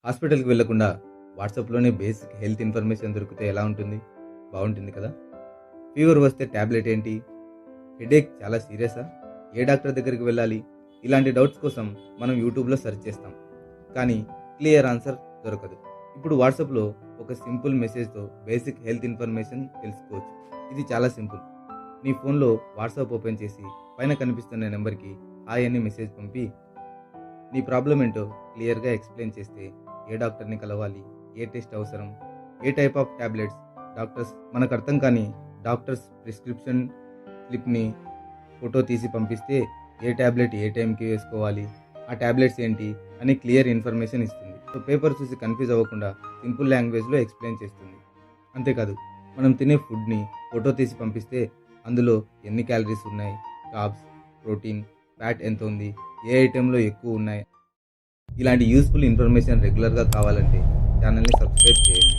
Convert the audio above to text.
హాస్పిటల్కి వెళ్లకుండా వాట్సాప్లోనే basic health information దొరికితే ఎలా ఉంటుంది? బాగుంటుంది కదా. ఫీవర్ వస్తే ట్యాబ్లెట్ ఏంటి? హెడేక్ చాలా సీరియసా? ఏ డాక్టర్ దగ్గరికి వెళ్ళాలి? ఇలాంటి డౌట్స్ కోసం మనం యూట్యూబ్లో సెర్చ్ చేస్తాం, కానీ క్లియర్ ఆన్సర్ దొరకదు. ఇప్పుడు వాట్సాప్లో ఒక సింపుల్ మెసేజ్తో బేసిక్ హెల్త్ ఇన్ఫర్మేషన్ తెలుసుకోవచ్చు. ఇది చాలా సింపుల్. నీ ఫోన్లో వాట్సాప్ ఓపెన్ చేసి పైన కనిపిస్తున్న నెంబర్కి హాయ్ అని మెసేజ్ పంపి నీ ప్రాబ్లం ఏంటో క్లియర్గా ఎక్స్ప్లెయిన్ చేస్తే ఏ డాక్టర్ని కలవాలి, ఏ టెస్ట్ అవసరం, ఏ టైప్ ఆఫ్ ట్యాబ్లెట్స్, డాక్టర్స్ మనకు అర్థం కాని డాక్టర్స్ ప్రిస్క్రిప్షన్ స్లిప్ని ఫోటో తీసి పంపిస్తే ఏ ట్యాబ్లెట్ ఏ టైంకి వేసుకోవాలి, ఆ ట్యాబ్లెట్స్ ఏంటి అని క్లియర్ ఇన్ఫర్మేషన్ ఇస్తుంది. సో పేపర్ చూసి కన్ఫ్యూజ్ అవ్వకుండా సింపుల్ లాంగ్వేజ్లో ఎక్స్ప్లెయిన్ చేస్తుంది. అంతేకాదు, మనం తినే ఫుడ్ని ఫోటో తీసి పంపిస్తే అందులో ఎన్ని క్యాలరీస్ ఉన్నాయి, కార్బ్స్, ప్రోటీన్, ఫ్యాట్ ఎంత ఉంది, ఏ ఐటెంలో ఎక్కువ ఉన్నాయి, ఇలాంటి యూస్ఫుల్ ఇన్ఫర్మేషన్ రెగ్యులర్గా కావాలంటే ఛానల్ని సబ్స్క్రైబ్ చేయండి.